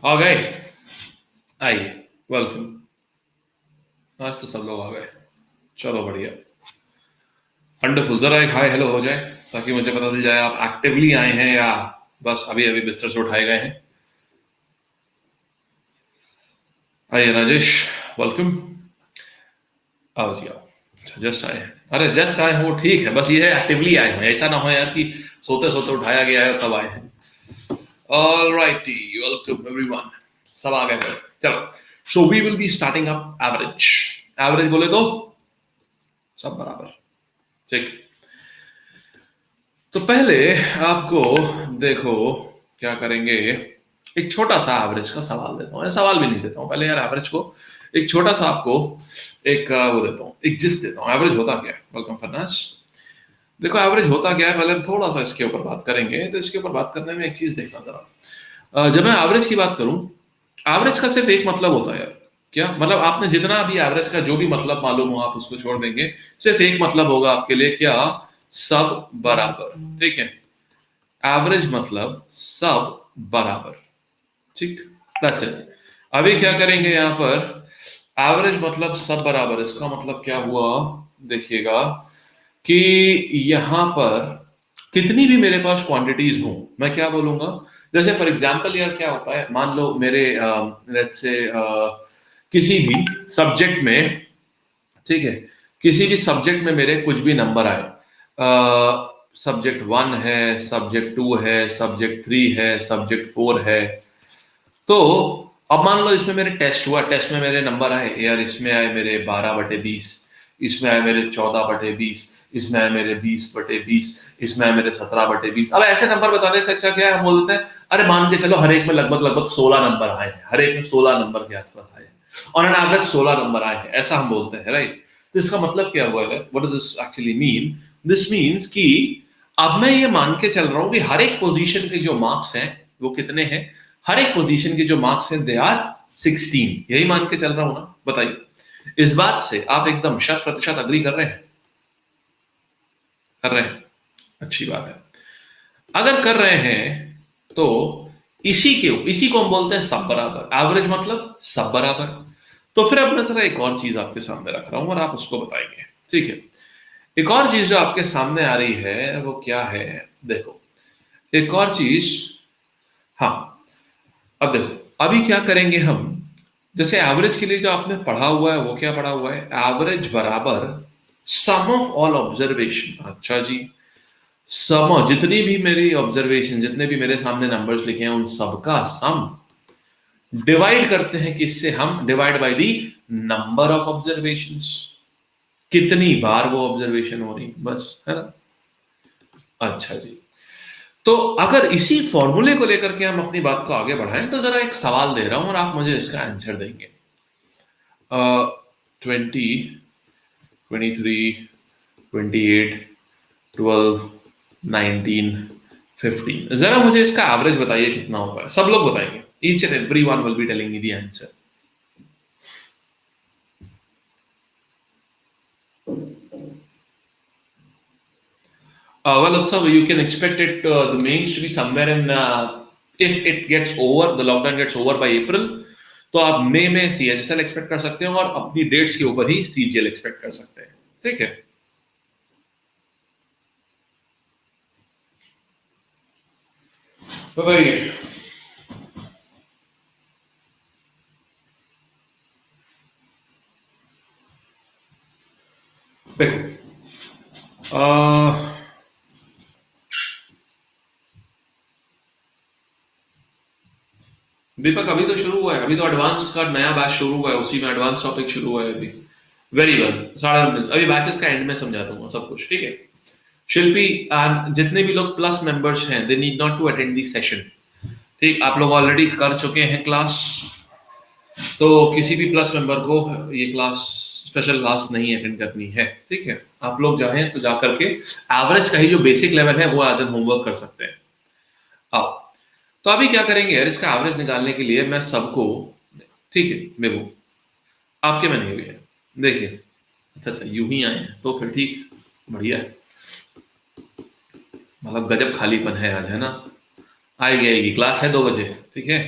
आ गए। आइए, वेलकम। आज तो सब लोग आ गए। चलो बढ़िया, वंडरफुल। जरा एक हाय हेलो हो जाए ताकि मुझे पता चल जाए आप एक्टिवली आए हैं या बस अभी अभी बिस्तर से उठाए गए हैं। आइए राजेश, वेलकम। आओ जी आओ। अच्छा, जस्ट आए हैं। अरे जस्ट आए हो ठीक है, बस ये है एक्टिवली आए हो, ऐसा ना हो यार कि सोते सोते उठाया गया है और तब आए हैं। All righty, welcome everyone. सब आ गए। चलो, so we will be starting up average. Average बोले तो सब बराबर। ठीक। तो पहले आपको देखो क्या करेंगे, एक छोटा सा एवरेज का सवाल देता हूँ, सवाल भी नहीं देता हूँ पहले यार, एवरेज को एक छोटा सा आपको एक वो देता हूँ, एक जिस्ट देता हूँ। एवरेज होता क्या है? वेलकम फरनास। देखो एवरेज होता क्या है, पहले हम थोड़ा सा इसके ऊपर बात करेंगे। तो इसके ऊपर बात करने में एक चीज देखना जरा, जब मैं एवरेज की बात करूं, एवरेज का सिर्फ एक मतलब होता है यार। क्या मतलब? आपने जितना भी एवरेज का जो भी मतलब मालूम हो आप उसको छोड़ देंगे, सिर्फ एक मतलब होगा आपके लिए, क्या? सब बराबर। ठीक है, एवरेज मतलब सब बराबर। ठीक, दैट्स इट। अभी क्या करेंगे यहाँ पर, एवरेज मतलब सब बराबर, इसका मतलब क्या हुआ? देखिएगा कि यहां पर कितनी भी मेरे पास क्वांटिटीज हो, मैं क्या बोलूंगा, जैसे फॉर एग्जांपल यार क्या होता है, मान लो मेरे लेट्स से किसी भी सब्जेक्ट में, ठीक है, किसी भी सब्जेक्ट में मेरे कुछ भी नंबर आए, सब्जेक्ट 1 है, सब्जेक्ट 2 है, सब्जेक्ट 3 है, सब्जेक्ट 4 है। तो अब मान लो इसमें मेरे टेस्ट हुआ, टेस्ट में मेरे नंबर आए यार, इसमें आए मेरे 12/20, इसमें आए मेरे 14/20, इसमें आए मेरे 20/20, इसमें आए मेरे 17/20। अब ऐसे नंबर बताने से अच्छा क्या है, हम बोलते हैं अरे मान के चलो हर एक में लगभग लगभग 16 नंबर आए हैं, हर एक में 16 नंबर के आसपास आए हैं, ऑन एन एवरेज 16 नंबर आए हैं, ऐसा हम बोलते हैं, राइट? तो इसका मतलब क्या हुआ है, what does this actually mean? This means कि अब मैं ये मान के चल रहा हूं कि हर एक पोजीशन के जो मार्क्स हैं वो कितने हैं, हर एक पोजीशन के जो मार्क्स हैं दे आर 16, यही मान के चल रहा हूं ना? बताइए, इस बात से आप एकदम 100% अग्री कर रहे हैं? कर रहे हैं, अच्छी बात है। अगर कर रहे हैं तो इसी को हम बोलते हैं सब बराबर। एवरेज मतलब सब बराबर। तो फिर अब मैं जरा एक और चीज आपके सामने रख रहा हूं और आप उसको बताएंगे, ठीक है? एक और चीज जो आपके सामने आ रही है वो क्या है, देखो, एक और चीज। हाँ, अब देखो अभी क्या करेंगे हम, जैसे एवरेज के लिए जो आपने पढ़ा हुआ है वो क्या पढ़ा हुआ है, एवरेज बराबर सम ऑफ ऑल ऑब्जर्वेशन। अच्छा जी, सम, जितनी भी मेरी ऑब्जर्वेशन, जितने भी मेरे सामने नंबर्स लिखे हैं उन सबका सम डिवाइड करते हैं किससे, हम divide by the number of observations, कितनी बार वो ऑब्जर्वेशन हो रही, बस, है ना? अच्छा जी, तो अगर इसी फॉर्मूले को लेकर के हम अपनी बात को आगे बढ़ाएं तो जरा एक सवाल दे रहा हूं और आप मुझे इसका आंसर देंगे। 20, 23, 28, 12, 19, 15, जरा मुझे इसका एवरेज बताइए कितना होगा? सब लोग बताएंगे, each and every one will be telling me the answer. Well, so you can expect it, the mains to be somewhere in, if it gets over, the lockdown gets over by April, तो आप मई में CHSL expect कर सकते हैं और अपनी dates के ऊपर ही CGL एक्सपेक्ट कर सकते हैं, ठीक है? तो भाई देखो, दीपक अभी तो शुरू हुआ है, अभी तो एडवांस का नया बैच शुरू हुआ है, उसी में एडवांस टॉपिक शुरू हुआ है अभी। वेरी वेल, 19:30 अभी बैचेस का एंड में समझा दूंगा सब कुछ, ठीक है? शिल्पी and जितने भी लोग प्लस मेंबर्स हैं, they need not to attend this session. ठीक, आप लोग ऑलरेडी कर चुके हैं क्लास, तो किसी भी प्लस मेंबर को ये क्लास, स्पेशल क्लास नहीं अटेंड करनी है, ठीक है? आप लोग चाहें तो जाकर के एवरेज का ही जो बेसिक लेवल है वो एज एन होमवर्क कर सकते हैं। आओ, तो अभी क्या करेंगे यार, इसका एवरेज निकालने के लिए मैं सबको, ठीक है मेबू, आपके में नहीं हुई है, देखिए, अच्छा अच्छा यूं ही आए हैं तो फिर ठीक, बढ़िया है, मतलब गजब खालीपन है आज, है ना? आएगी आएगी, क्लास है 2 बजे, ठीक है?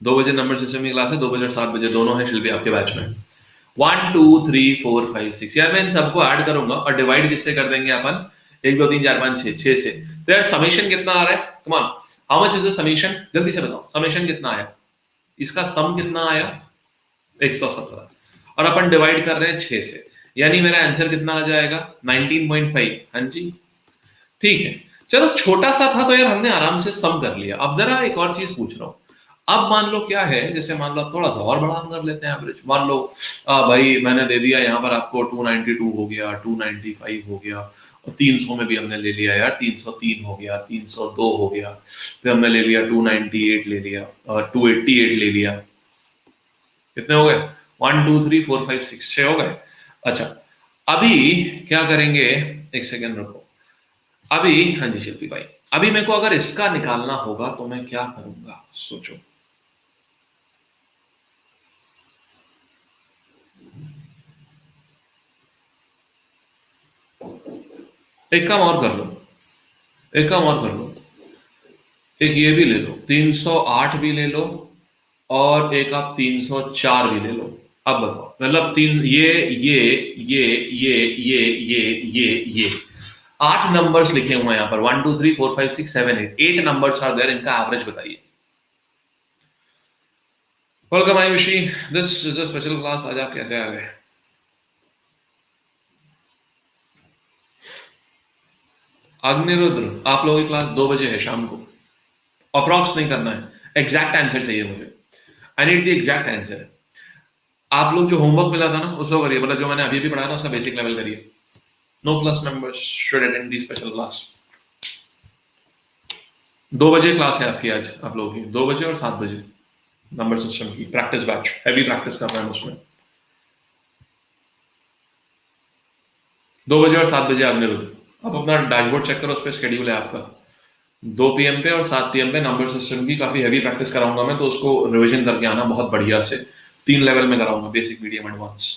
2 बजे नंबर सिस्टम की क्लास है, 2 बजे और 7 बजे दोनों है, शिल्पी आपके बैच में। 1 2 3 4 5 6 यार मैं इन सबको ऐड करूंगा और डिवाइड किससे कर देंगे अपन, 1 2 3 4 5 6 6 से। तो यार समेशन कितना आ रहा है, come on, how much is the summation, जल्दी से बताओ समेशन कितना आया, इसका सम कितना आया 117, और अपन डिवाइड कर रहे हैं 6 से, यानी मेरा आंसर कितना आ जाएगा 19.5। हाँ जी ठीक है, चलो छोटा सा था तो यार हमने आराम से सम कर लिया। अब जरा एक और चीज पूछ रहा हूँ, अब मान लो क्या है, जैसे मान लो थोड़ा सा और बड़ा हम कर लेते हैं एवरेज, मान लो भाई मैंने दे दिया यहाँ पर आपको 292 हो गया, 295 हो गया, और 300 में भी हमने ले लिया यार, 303 हो गया, 302 हो गया, फिर हमने ले लिया 298 ले लिया, और 288 ले लिया, कितने हो गए 1 2 3 4 5 6 6 हो गए। अच्छा अभी क्या करेंगे, एक सेकेंड रुको, अभी हाँ जी शिल्पी भाई, अभी मेरे को अगर इसका निकालना होगा तो मैं क्या करूंगा, सोचो। एक काम और कर लो, एक काम और कर लो, एक ये भी ले लो 308 भी ले लो, और एक आप 304 भी ले लो। अब बताओ, मतलब तीन ये 8 नंबर्स लिखे हुए हैं यहाँ पर, 1 2 3 4 5 6 7 8 8 नंबर्स आर देयर, इनका एवरेज बताइए। वेलकम आई विशी, this is a special class. आज आप कैसे आ गए? अग्निरुद्र, आप लोगों की क्लास 2 बजे है शाम को, अप्रॉक्स नहीं करना है, एग्जैक्ट आंसर चाहिए मुझे, I need the exact answer. आप लोग जो होमवर्क मिला था ना उसको करिए, मतलब जो मैंने अभी भी पढ़ाया ना उसका बेसिक लेवल करिए। No plus members should attend the special class. 2 बजे क्लास है आपकी आज, आप लोगों की 2 बजे और 7 बजे नंबर सिस्टम की प्रैक्टिस बैच, हैवी प्रैक्टिस कर रहे हैं उसमें। 2 बजे और 7 बजे अग्निरुद्ध, आप अपना डैशबोर्ड चेक करो, उस पर शेड्यूल है आपका। 2 PM पे और 7 PM पे नंबर सिस्टम की काफी हैवी प्रैक्टिस कराऊंगा मैं, तो उसको रिवीजन करके आना बहुत बढ़िया से। 3 लेवल में कराऊंगा, बेसिक मीडियम एडवांस,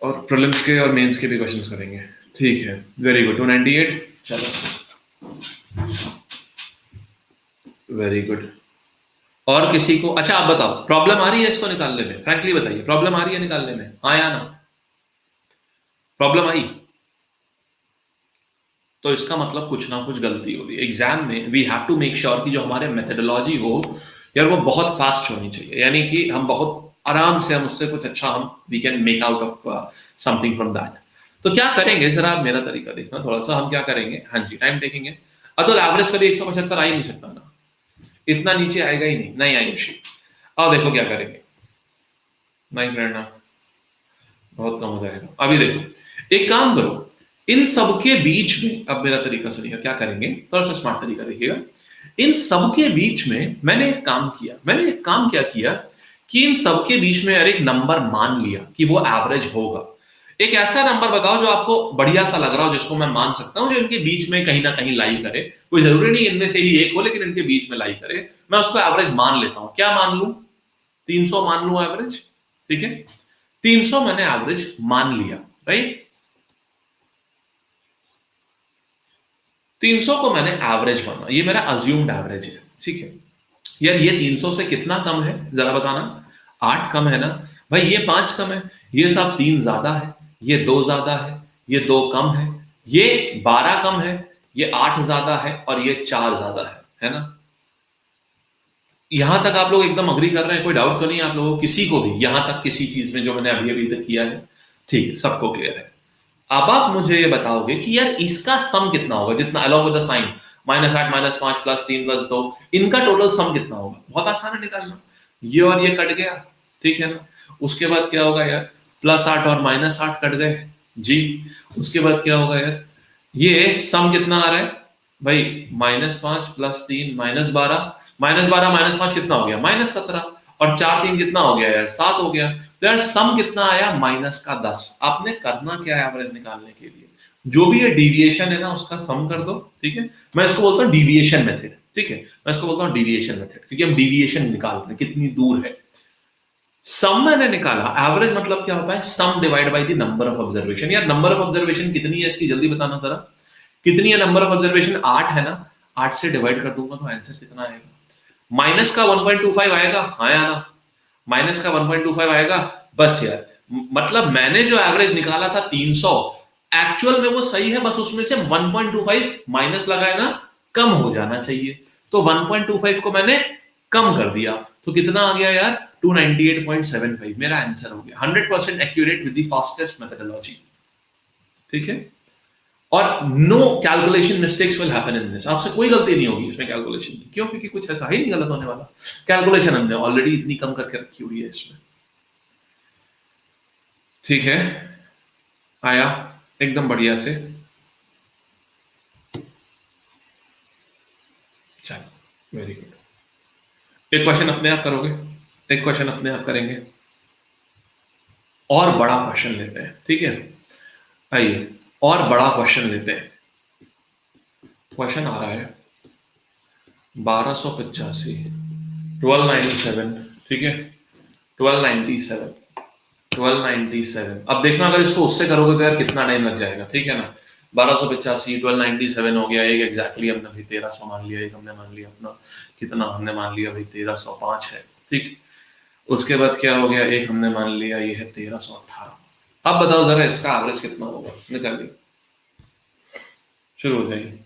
और प्रीलिम्स के और मेंस के भी क्वेश्चंस करेंगे। ठीक है, वेरी गुड। 298, चलो वेरी गुड। और किसी को, अच्छा आप बताओ प्रॉब्लम आ रही है इसको निकालने में, फ्रैंकली बताइए प्रॉब्लम आ रही है निकालने में, हाँ या ना? प्रॉब्लम आई तो इसका मतलब कुछ ना कुछ गलती हो रही है एग्जाम में। We have to make sure कि जो हमारे मेथडोलॉजी हो यार वो बहुत फास्ट होनी चाहिए, यानी कि हम बहुत आराम से, हम उससे कुछ अच्छा हम we can make out of something from that. तो क्या करेंगे जरा आप मेरा तरीका देखना थोड़ा सा, हम क्या करेंगे, हाँ जी टाइम टेकिंग है। अतुल एवरेज कभी 175 आ ही नहीं सकता ना, इतना नीचे आएगा ही नहीं, नहीं आएगी। अब देखो क्या करेंगे, नहीं प्रेरणा बहुत कम हो जाएगा। अभी देखो एक काम करो, इन सबके बीच में, अब मेरा तरीका सुनिए क्या करेंगे, थोड़ा सा स्मार्ट तरीका देखिएगा। इन सबके बीच में मैंने एक काम किया, मैंने एक काम क्या किया कि इन सबके बीच में यार एक नंबर मान लिया कि वो एवरेज होगा। एक ऐसा नंबर बताओ जो आपको बढ़िया सा लग रहा हो, जिसको मैं मान सकता हूं, जो इनके बीच में कहीं ना कहीं लाई करे। कोई जरूरी नहीं इनमें से ही एक हो, लेकिन इनके बीच में लाई करे, मैं उसको एवरेज मान लेता हूं। क्या मान लूं? 300 मान लूं एवरेज, ठीक है? 300 मैंने एवरेज मान लिया, राइट? 300 को मैंने एवरेज माना, ये मेरा अज्यूम्ड एवरेज है, ठीक है? यार ये 300 से कितना कम है जरा बताना, 8 कम है ना भाई, ये 5 कम है, ये सब 3 ज्यादा है, ये 2 ज्यादा है, ये 2 कम है, ये 12 कम है, ये 8 ज्यादा है, और ये 4 ज्यादा है ना? यहां तक आप लोग एकदम अग्री कर रहे हैं, कोई डाउट तो नहीं है आप लोगों को, किसी को भी यहां तक किसी चीज में जो मैंने अभी अभी तक किया है? ठीक है, सबको क्लियर है। अब आप मुझे ये बताओगे कि यार इसका सम कितना होगा, जितना अलोंग विद द साइन, -8 -5 +3 +2, इनका टोटल सम कितना होगा? बहुत आसान है निकालना, ये और ये कट गया, ठीक है ना? उसके बाद क्या होगा यार, +8 और -8 कट गए जी। उसके बाद क्या होगा यार, ये सम कितना आ रहा है भाई, -5 +3 -12, -12 -5 कितना हो गया, -17, और 4 3 कितना हो गया यार, 7 हो गया। तो यार सम कितना आया, -10। आपने करना क्या है एवरेज निकालने के लिए, जो भी ये डिविएशन है ना उसका सम कर दो, ठीक है? मैं इसको बोलता हूँ डिविएशन मेथड, ठीक है? मैं इसको बोलता हूँ डिविएशन मेथड, क्योंकि हम डिविएशन निकाल रहे हैं कितनी दूर है। सम मैंने निकाला, एवरेज मतलब क्या होता है, sum divide by the number of observation. यार नंबर ऑफ ऑब्जर्वेशन कितनी है इसकी जल्दी बताना जरा, कितनी है नंबर ऑफ ऑब्जर्वेशन? 8 है ना, 8 से डिवाइड कर दूंगा तो आंसर कितना आएगा, माइनस का 1.25 आएगा, हाँ या ना? माइनस का 1.25 आएगा, बस यार। मतलब मैंने जो एवरेज निकाला था 300, एक्चुअल में वो सही है, बस उसमें से 1.25 माइनस लगाए ना, कम हो जाना चाहिए। तो 1.25 को मैंने कम कर दिया, तो कितना आ गया यार? 298.75 मेरा आंसर हो गया। 100% accurate with the fastest methodology. ठीक है, और no calculation mistakes will happen in this. आपसे कोई गलती नहीं होगी इसमें कैलकुलेशन की। क्यों? क्योंकि कुछ ऐसा ही नहीं गलत होने वाला। कैलकुलेशन हमने ऑलरेडी इतनी कम करके रखी हुई है इसमें। ठीक है, आया एकदम बढ़िया से। चलो, वेरी गुड। एक क्वेश्चन अपने आप करोगे, एक क्वेश्चन अपने आप करेंगे, और बड़ा क्वेश्चन लेते हैं। ठीक है, आइए और बड़ा क्वेश्चन लेते हैं। क्वेश्चन आ रहा है 1285, 1297। ठीक है, 1297, 1297। अब देखना, अगर इसको उससे करोगे तो यार कितना टाइम लग जाएगा। ठीक है ना, 1285, 1297 हो गया। एक एग्जैक्टली हमने भाई 1300 मान लिया, एक हमने मान लिया अपना कितना, हमने मान लिया भाई 1305 है। ठीक, उसके बाद क्या हो गया, एक हमने मान लिया ये है 1318। अब बताओ जरा इसका एवरेज कितना होगा, निकालिए, शुरू हो जाइए।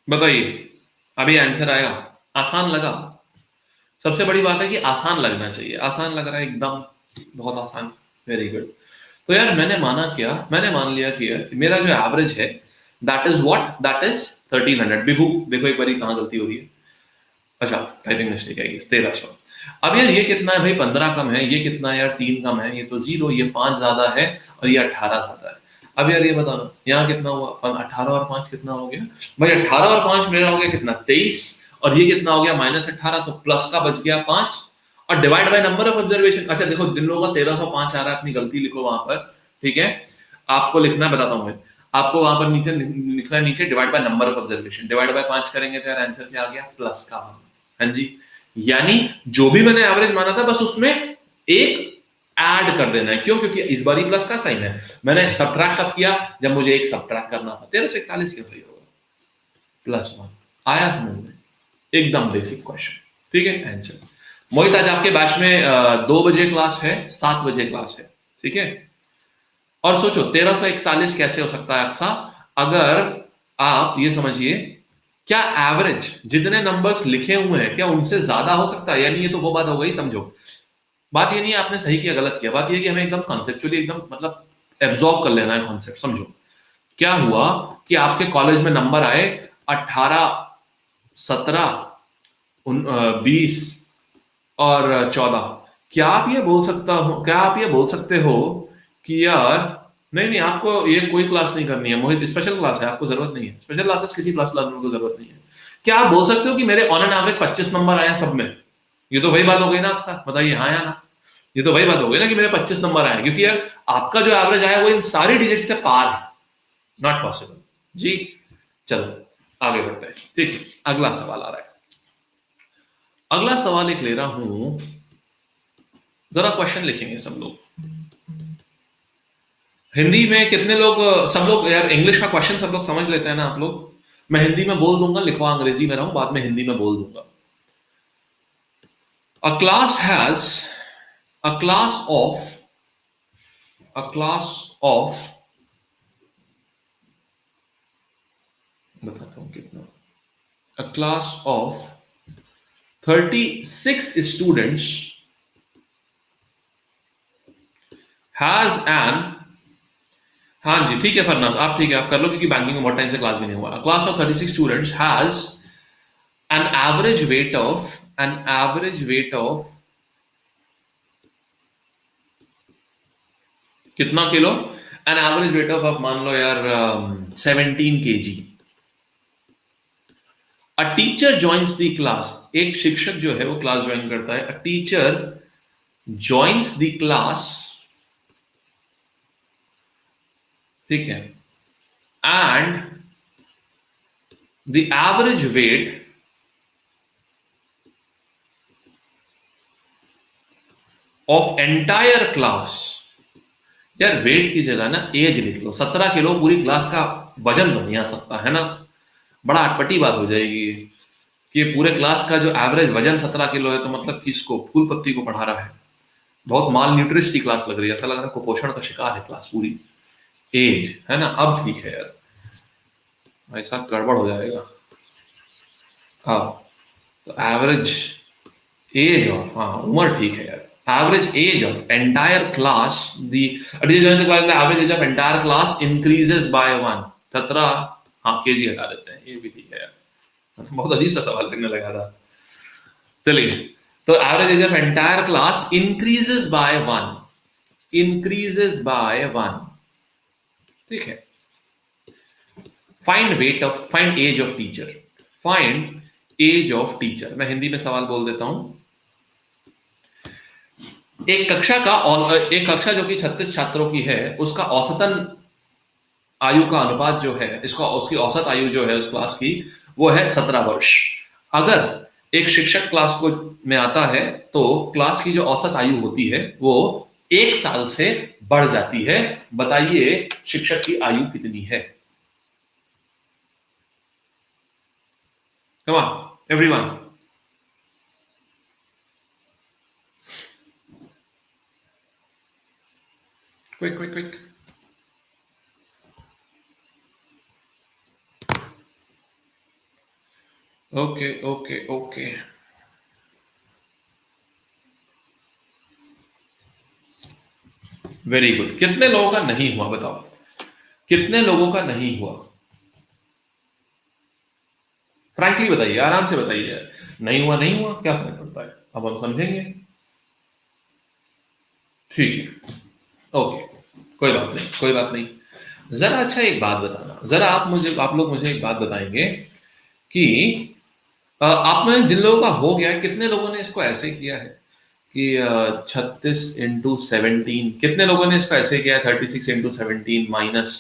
बताइए, अभी आंसर आया? आसान लगा? सबसे बड़ी बात है कि आसान लगना चाहिए। आसान लग रहा है एकदम, बहुत आसान, वेरी गुड। तो यार मैंने माना क्या, मैंने मान लिया कि यार मेरा जो एवरेज है that is what, that is 1300। बिगू देखो एक बारी कहां गलती हो रही है। अच्छा, टाइपिंग मिस्टेक है, 1300। अब यार ये कितना है भाई, 15 कम है, ये कितना है यार, 3 कम है, ये तो 0, ये 5 ज्यादा है, और ये 18 ज्यादा है। अब यार ये बताना, यहाँ कितना हुआ? 18 और 5 कितना हो गया भाई? 18 और 5 मेरा हो गया कितना, 23। और ये कितना हो गया, -18, तो प्लस का बच गया 5, और divide by number of observation. अच्छा देखो, जिन लोगों का 1305 आ रहा है, अपनी गलती लिखो वहां पर। ठीक है, आपको लिखना है, बताता हूँ मैं आपको, वहां पर नीचे लिखना है, नीचे divide by number of observation. Divide by 5 करेंगे तो यार आंसर क्या आ गया, प्लस का 1। हाँ जी, यानी जो भी मैंने एवरेज माना था, बस उसमें एक ऐड कर देना है। क्यों? क्योंकि इस बार ही प्लस का साइन है। मैंने सब्ट्रैक्ट कब किया, जब मुझे एक सब्ट्रैक्ट करना था। 1341 क्यों सही होगा, +1। आया समझ में? एकदम बेसिक क्वेश्चन। ठीक है, आंसर। मोहित, आज आपके बैच में 2 बजे क्लास है, 7 बजे क्लास है। ठीक है, और सोचो 1341 कैसे हो सकता है अक्सा, अगर आप ये समझिए, क्या एवरेज जितने नंबर्स लिखे हुए हैं, क्या उनसे ज्यादा हो सकता है? यानी ये तो वो बात हो गई, समझो। बात ये नहीं है आपने सही किया गलत किया, बात ये कि हमें एकदम कॉन्सेप्चुअली एकदम मतलब एब्जॉर्ब कर लेना है कॉन्सेप्ट। समझो, क्या हुआ कि आपके कॉलेज में नंबर आए 18, 17, 20 और 14। क्या आप ये बोल सकते हो कि यार नहीं नहीं, आपको ये कोई क्लास नहीं करनी है मोहित, स्पेशल क्लास है, आपको जरूरत नहीं है स्पेशल क्लासेस, किसी क्लास लर्नर को जरूरत नहीं है। क्या आप बोल सकते हो कि मेरे ऑन एन एवरेज 25 नंबर आए सब में? ये तो वही बात हो गई ना अक्सर, बताइए हाँ या ना? ये तो वही बात हो गई ना कि मेरे 25 नंबर आए, क्योंकि यार आपका जो एवरेज आया वो इन सारी डिजिट से पार है। नॉट पॉसिबल जी। चलो आगे बढ़ते हैं। ठीक है, अगला सवाल आ रहा है। अगला सवाल एक ले रहा हूं, जरा क्वेश्चन लिखेंगे सब लोग। हिंदी में कितने लोग, सब लोग यार इंग्लिश का क्वेश्चन सब लोग समझ लेते हैं ना आप लोग? मैं हिंदी में बोल दूंगा, लिखवा अंग्रेजी में रहा हूं, बाद में हिंदी में बोल दूंगा। A class has a class of a class of बताता हूं कितना, a class of 36 students has an, हाँ जी ठीक है फरनास, आप ठीक है, आप कर लो, क्योंकि बैंकिंग में बहुत टाइम से क्लास भी नहीं हुआ। A class of 36 students has an average weight of कितना kilo? An average weight of, आप मान लो यार 17 kg। A teacher joins the class, एक शिक्षक जो है वो क्लास ज्वाइन करता है। A teacher joins the class, ठीक है, and the average weight of entire class, यार वेट की जगह ना एज लिख लो। 17 किलो पूरी क्लास का वजन बन जा सकता है ना? बड़ा अटपटी बात हो जाएगी कि ये पूरे क्लास का जो एवरेज वजन 17 किलो है, तो मतलब कि इसको फूल पत्ती को पढ़ा रहा है। बहुत माल न्यूट्रिश की क्लास लग रही है, ऐसा लग रहा है कुपोषण का शिकार है क्लास पूरी। एज है ना, अब ठीक है यार, ऐसा गड़बड़ हो जाएगा। हाँ, तो एवरेज एज ऑफ, हाँ उम्र ठीक है यार, average age of entire class the, average age of entire class increases by 1, 17, हाँ केजी हटा देते हैं, ये भी ठीक है यार। बहुत अजीब सा सवाल लगने लगा था। चलिए, तो average age of entire class increases by 1, increases by 1, ठीक है। Find age of teacher, find age of teacher. मैं हिंदी में सवाल बोल देता हूं। एक कक्षा जो कि 36 छात्रों की है, उसका औसतन आयु का अनुपात जो है, इसका उसकी औसत आयु जो है उस क्लास की, वो है 17 वर्ष। अगर एक शिक्षक क्लास को में आता है, तो क्लास की जो औसत आयु होती है वो 1 साल से बढ़ जाती है। बताइए शिक्षक की आयु कितनी है? Come on everyone. Quick quick quick. Okay okay okay. Very good. कितने लोगों का नहीं हुआ बताओ, कितने लोगों का नहीं हुआ? फ्रैंकली बताइए, आराम से बताइए। नहीं हुआ, नहीं हुआ, क्या फर्क पड़ता है, अब हम समझेंगे। ठीक है, ओके, कोई बात नहीं, कोई बात नहीं। जरा अच्छा एक बात बताना, जरा आप लोग मुझे एक बात बताएंगे कि आप में जिन लोगों का हो गया है, कितने लोगों ने इसको ऐसे किया है कि 36 × 17, कितने लोगों ने इसको ऐसे किया है 36 × 17 माइनस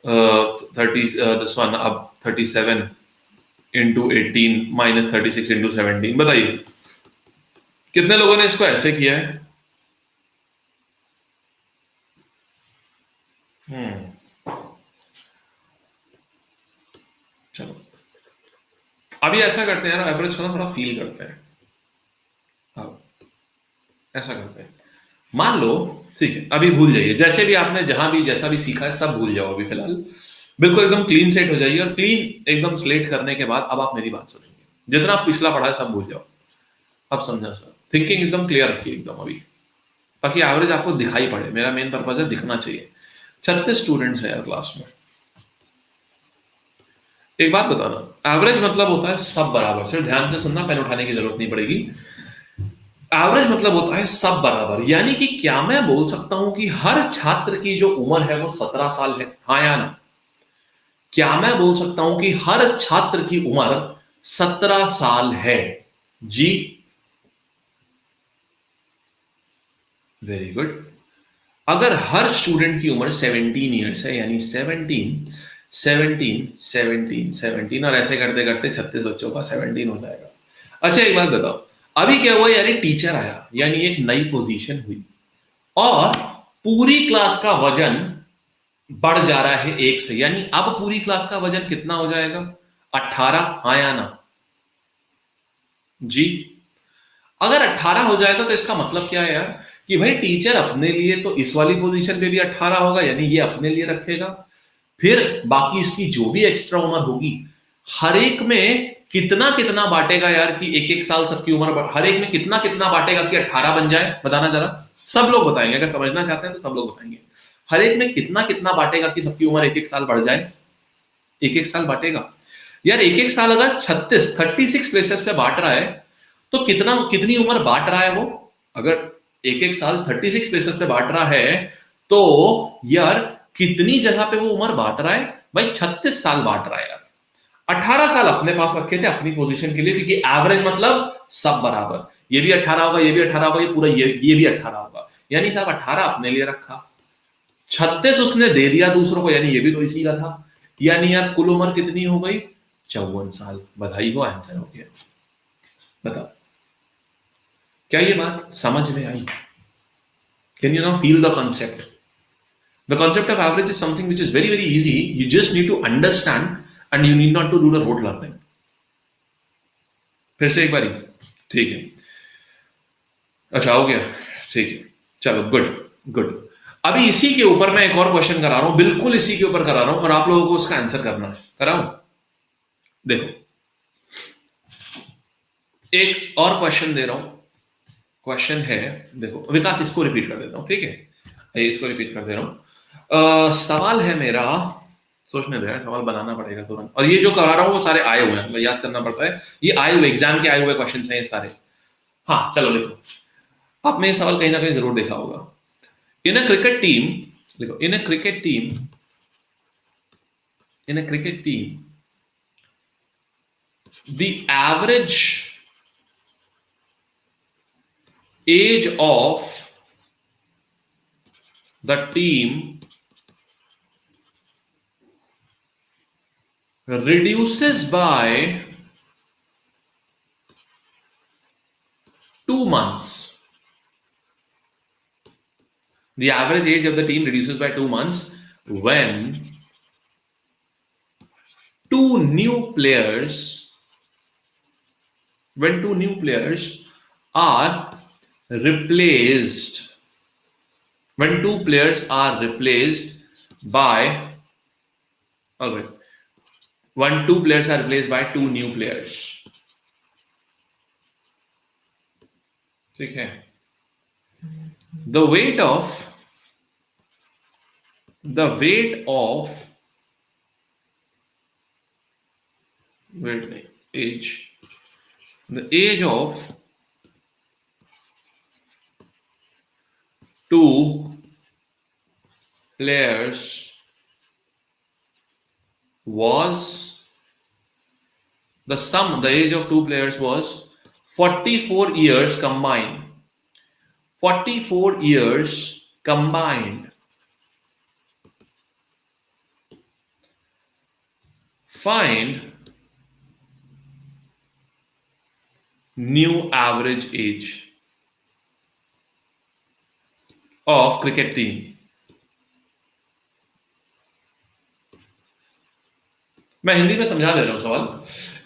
30, दिस वन, अब 37 × 18 माइनस 36 × 17, बताइए कितने लोगों ने इसको ऐसे किया है? चलो, अभी ऐसा करते हैं ना, एवरेज को ना थोड़ा फील करते हैं। हाँ, ऐसा करते हैं, मान लो, ठीक है, अभी भूल जाइए, जैसे भी आपने जहां भी जैसा भी सीखा है सब भूल जाओ अभी फिलहाल। बिल्कुल एकदम क्लीन सेट हो जाइए, और क्लीन एकदम स्लेट करने के बाद अब आप मेरी बात सुनेंगे। जितना आप पिछला पढ़ा है सब भूल जाओ। अब समझा सर? थिंकिंग एकदम क्लियर रखिए एकदम अभी, ताकि एवरेज आपको दिखाई पड़े। मेरा मेन पर्पज है दिखना चाहिए। 36 स्टूडेंट्स है यार क्लास में। एक बात बताना, एवरेज मतलब होता है सब बराबर। सिर्फ ध्यान से सुनना, पेन उठाने की जरूरत नहीं पड़ेगी। एवरेज मतलब होता है सब बराबर, यानी कि क्या मैं बोल सकता हूं कि हर छात्र की जो उम्र है वो 17 साल है, हाँ या ना? क्या मैं बोल सकता हूं कि हर छात्र की उम्र 17 साल है? जी, वेरी गुड। अगर हर स्टूडेंट की उम्र 17 ईयर्स है, यानी 17, 17, 17, 17, और ऐसे करते करते 36 बच्चों का 17 हो जाएगा। अच्छा एक बात बताओ, अभी क्या हुआ, यानी टीचर आया, यानी एक नई पोजीशन हुई, और पूरी क्लास का वजन बढ़ जा रहा है 1 से, यानी अब पूरी क्लास का वजन कितना हो जाएगा? 18, हाँ या ना? जी, अगर 18 हो जाएगा तो इसका मतलब क्या है यार, कि भाई टीचर अपने लिए तो इस वाली पोजीशन पे भी 18 होगा, यानी ये अपने लिए रखेगा। फिर बाकी इसकी जो भी एक्स्ट्रा उम्र होगी, हर एक में कितना कितना बांटेगा यार, कि एक एक साल सबकी उम्र, हर एक में कितना कितना बांटेगा कि 18 बन जाए? बताना जरा। सब लोग बताएंगे, अगर समझना चाहते हैं तो सब लोग बताएंगे। हर एक में कितना कितना बांटेगा कि सबकी उम्र एक एक साल बढ़ जाए? एक एक साल बांटेगा यार। एक एक साल अगर 36 प्लेसेस पे बांट रहा है, तो कितना कितनी उम्र बांट रहा है वो? अगर एक एक साल 36 प्लेसेस पे बांट रहा है, तो यार कितनी जगह पे वो उम्र बांट रहा है? भाई 36 साल बांट रहा है यार। 18 साल अपने पास रखे थे अपनी पोजीशन के लिए, क्योंकि एवरेज मतलब सब बराबर। ये भी 18 होगा, ये भी 18 होगा, ये पूरा ये भी 18 होगा, यानी साहब 18 अपने लिए रखा, 36 उसने दे दिया दूसरों को, यानी ये भी तो इसी का था। यानी यार कुल उम्र कितनी हो गई? 54 साल। बधाई हो, आंसर हो गया। बताओ, क्या ये बात समझ में आई? Can you now feel the concept? The concept of average is something which is very, very easy. You just need to understand and you need not to do the rote learning. फिर से एक बारी, ठीक है, अच्छा हो गया, ठीक है, चलो गुड गुड। अभी इसी के ऊपर मैं एक और क्वेश्चन करा रहा हूं, बिल्कुल इसी के ऊपर करा रहा हूं, और आप लोगों को उसका आंसर करना है। कराऊं? देखो, एक और क्वेश्चन दे रहा हूं। क्वेश्चन है, देखो विकास, इसको रिपीट कर देता हूं, ठीक है, इसको रिपीट कर दे रहा हूं। सवाल है मेरा, सोचने दे यार, सवाल बनाना पड़ेगा तुरंत, और ये जो करा रहा हूं वो सारे आए हुए हैं, याद करना पड़ता है, ये आए हुए एग्जाम के आए हुए क्वेश्चन हैं ये सारे। हाँ चलो देखो, आपने ये सवाल कहीं ना कहीं जरूर देखा होगा। इन अ क्रिकेट टीम, देखो, in a cricket team, in a cricket team, the average age of the team reduces by 2 months. The average age of the team reduces by 2 months when two new players, when two new players are replaced, when two players are replaced by, all right, when two players are replaced by two new players. ठीक है, the weight of the weight of wait nahi, age, the age of two players was, the age of two players was 44 years combined. 44 years combined. Find new average age of cricket team. मैं हिंदी में समझा दे रहा हूं सवाल।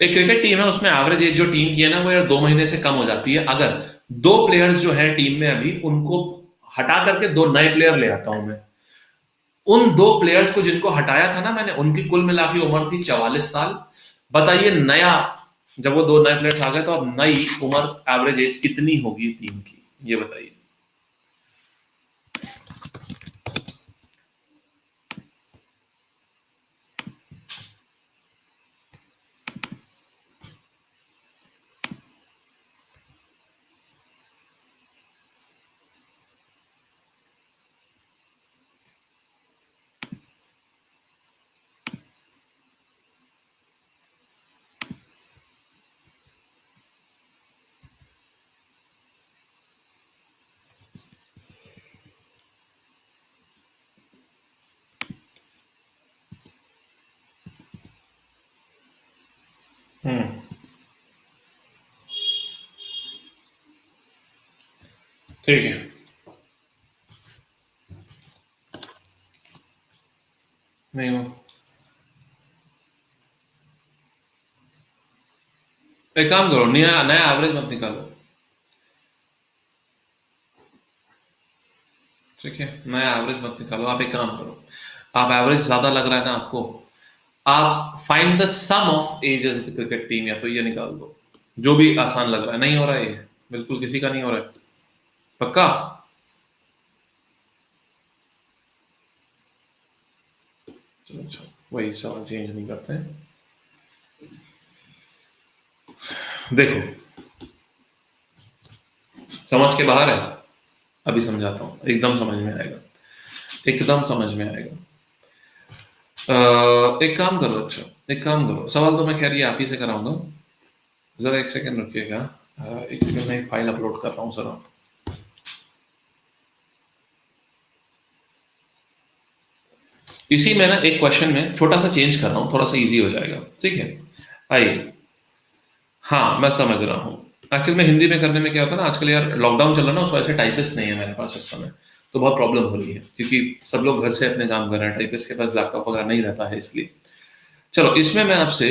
एक cricket team है, उसमें average age जो टीम की है ना, वो यार 2 महीने से कम हो जाती है अगर दो प्लेयर्स जो है टीम में अभी, उनको हटा करके दो नए प्लेयर ले आता हूं मैं। उन दो प्लेयर्स को जिनको हटाया था ना मैंने, उनकी कुल मिला के उम्र थी 44 साल। बताइए नया, जब वो दो नए प्लेयर्स आ गए तो अब नई उम्र एवरेज एज कितनी होगी टीम की, ये बताइए। ठीक है, नहीं हो, एक काम करो, नया नया एवरेज मत निकालो, ठीक है, नया एवरेज मत निकालो। आप एक काम करो, आप एवरेज ज्यादा लग रहा है ना आपको, आप find the sum of ages of the cricket team, या तो ये निकाल दो, जो भी आसान लग रहा है। नहीं हो रहा है ये, बिल्कुल किसी का नहीं हो रहा है, पक्का? चलो अच्छा, वही सवाल चेंज नहीं करते हैं। देखो, समझ के बाहर है, अभी समझाता हूं, एकदम समझ में आएगा, एकदम समझ में आएगा। एक काम करो, अच्छा एक काम करो, सवाल तो मैं खैर ये आप ही से कराऊंगा, जरा एक सेकंड रुकिएगा, एक सेकंड में एक फाइल अपलोड कर रहा हूँ जरा। इसी में ना एक क्वेश्चन में छोटा सा चेंज कर रहा हूँ, थोड़ा सा इजी हो जाएगा, ठीक है, आइए। हाँ मैं समझ रहा हूँ, एक्चुअली में हिंदी में करने में क्या होता है ना, आजकल यार लॉकडाउन चल रहा है ना, उस वजह से टाइपिस्ट नहीं है मेरे पास इस समय, तो बहुत प्रॉब्लम हो रही है, क्योंकि सब लोग घर से अपने काम कर रहे हैं, टाइपिस्ट के पास लैपटॉप वगैरह नहीं रहता है, इसलिए। चलो इसमें मैं आपसे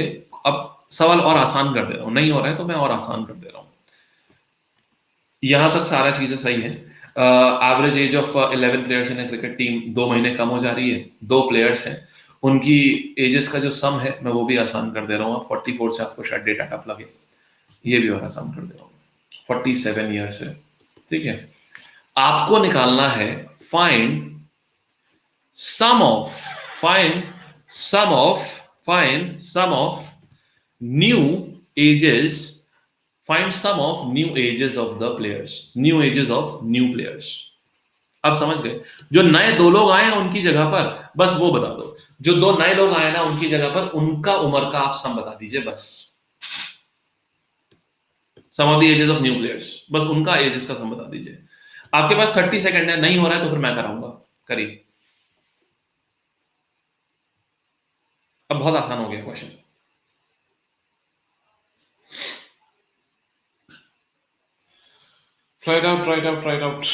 अब सवाल और आसान कर दे रहा हूं, नहीं हो रहा है तो मैं और आसान कर दे रहा हूं। यहां तक सारा चीजें सही है। Average age of 11 players in cricket team 2 महीने कम हो जा रही है। 2 प्लेयर्स हैं, उनकी एजेस का जो सम है मैं वो भी आसान कर दे रहा हूँ। 44 से आपको शायद डेटा टफ लगे, ये भी और आसान कर दे रहा हूँ। 47 ईयर्स है, ठीक है। आपको निकालना है find sum of find sum of new ages find sum of new ages of the players, new ages of new players. आप समझ गए? जो नए 2 लोग आए हैं उनकी जगह पर बस वो बता दो। जो 2 नए लोग आए ना उनकी जगह पर उनका उम्र का आप सम बता दीजिए बस। Sum of the ages of new players, बस उनका एजेस का सम बता दीजिए। आपके पास 30 सेकंड है, नहीं हो रहा है तो फिर मैं कराऊंगा। करिए, अब बहुत आसान हो गया question. Try it out, try it out, try it out.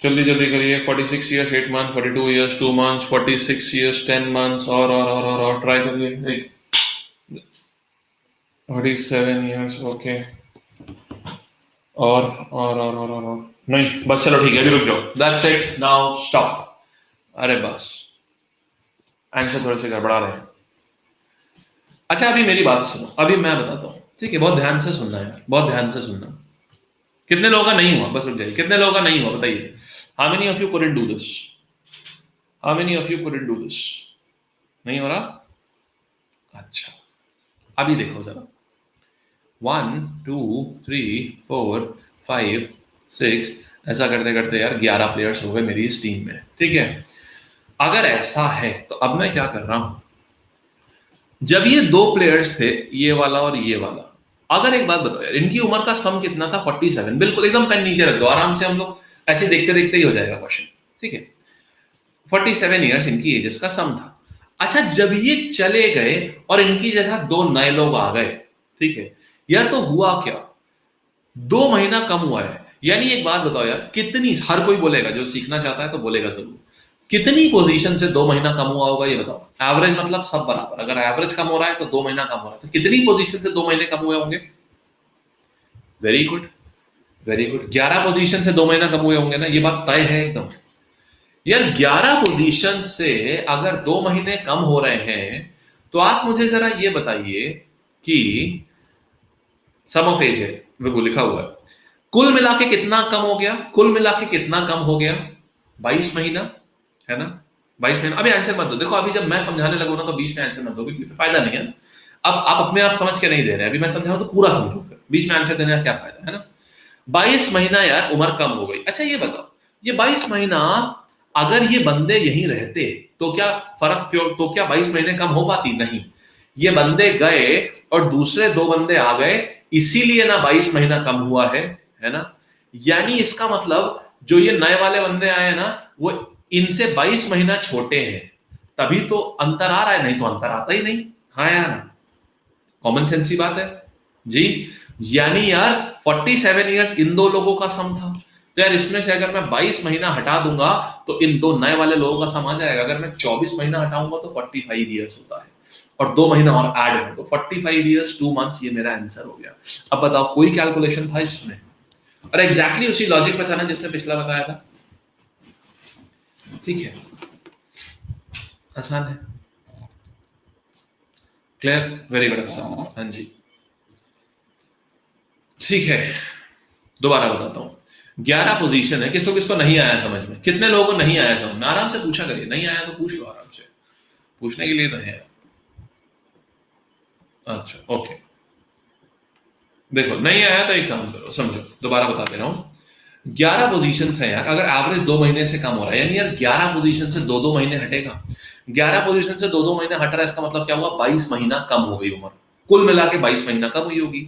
जल्दी जल्दी करिए। 46 years 8 month, 42 years 2 months, 46 years 10 months, और ट्राई करिए। 47 ईयर्स, ओके। और नहीं, बस चलो ठीक है, अभी रुक जाओ। That's it, now stop. अरे बस, आंसर थोड़े से गड़बड़ा रहे हैं। अच्छा अभी मेरी बात सुनो, अभी मैं बताता हूँ, ठीक है? बहुत ध्यान से सुनना है, बहुत ध्यान से सुनना। कितने लोगों का नहीं हुआ? बस रुक जाइए। कितने लोगों का नहीं हुआ बताइए? How many of you couldn't do this? How many of you couldn't do this? नहीं हो रहा? अच्छा, अभी देखो जरा। 1 2 3 4 5 6, ऐसा करते करते यार 11 प्लेयर्स हो गए मेरी इस टीम में, ठीक है? अगर ऐसा है तो अब मैं क्या कर रहा हूं, जब ये 2 प्लेयर्स थे, ये वाला और ये वाला, अगर एक बात बताओ यार, इनकी उम्र का सम कितना था? 47। बिल्कुल एकदम पेन नीचे रख दो, आराम से हम लोग ऐसे देखते देखते ही हो जाएगा क्वेश्चन, ठीक है? 47 ईयर्स इनकी एजेस का सम था। अच्छा, जब ये चले गए और इनकी जगह 2 नए लोग आ गए, ठीक है? यार तो हुआ क्या? 2 महीना कम हुआ है। यानी एक बात बताओ यार, कितनी, हर कोई बोलेगा जो सीखना चाहता है तो बोलेगा जरूर, कितनी पोजीशन से 2 महीना कम हुआ होगा ये बताओ? एवरेज मतलब सब बराबर, अगर एवरेज कम हो रहा है तो 2 महीना कम हो रहा है, तो कितनी पोजीशन से 2 महीने कम हुए होंगे? Very good, very good. 11 position से 2 महीना कम हुए होंगे ना, ये बात तय है एकदम। यार 11 पोजीशन से अगर 2 महीने कम हो रहे हैं तो आप मुझे जरा ये बताइए कि सम ऑफ एज है, वो लिखा हुआ है, कुल मिला के कितना कम हो गया? कुल मिला के कितना कम हो गया? 22 महीना, है ना? 22 महीना। अभी आंसर मत दो, देखो अभी जब मैं समझाने लगूँ ना तो बीच में आंसर मत दो, क्योंकि फिर फायदा नहीं है ना। अब आप अपने आप समझ के नहीं दे रहे, अभी मैं समझाऊं तो पूरा समझो, फिर बीच में आंसर देने का क्या फायदा, है ना? 22 महीना यार उम्र कम हो गई। अच्छा ये बताओ, ये 22 महीना अगर ये बंदे यहीं रहते तो क्या फर्क, क्यों, तो क्या 22 महीने कम हो पाती? नहीं, ये बंदे गए और दूसरे 2 बंदे आ गए, इसीलिए ना 22 महीना कम हुआ है ना? यानी इसका मतलब जो ये नए वाले बंदे आए ना, वो इनसे 22 महीना छोटे हैं, तभी तो अंतर आ रहा है, नहीं तो अंतर आता ही नहीं। हाँ यार, कॉमन सेंस की बात है जी। यानी यार 47 ईयर्स इन 2 लोगों का सम था, तो यार इसमें से अगर मैं 22 महीना हटा दूंगा तो इन 2 नए वाले लोगों का सम आ जाएगा। अगर मैं 24 महीना हटाऊंगा तो 45 ईयर्स होता है, और 2 महीना और ऐड कर दो, 45 ईयर्स 2 मंथ्स, ये मेरा आंसर हो गया। अब बताओ, कोई कैलकुलेशन था इसमें? और एग्जैक्टली उसी लॉजिक पे था ना जिसने पिछला बताया था, ठीक है? आसान है, क्लियर, वेरी गुड, आसान, हाँ जी। ठीक है, दोबारा बताता हूं। 11 पोजीशन है, किसको किसको नहीं आया समझ में? कितने लोगों को नहीं आया समझ में? आराम से पूछा करिए, नहीं आया तो पूछ लो आराम से, पूछने के लिए तो है। अच्छा ओके, देखो नहीं आया तो एक काम करो, समझो, दोबारा बता दे रहा हूं। 11 पोजीशन है यार, अगर एवरेज 2 महीने से कम हो रहा है, यानी यार 11 पोजीशन से 2-2 महीने हटेगा। 11 पोजीशन से 2-2 महीने हट रहा है, इसका मतलब क्या हुआ? 22 महीना कम हो गई उम्र, कुल मिला के 22 महीना कम हुई होगी।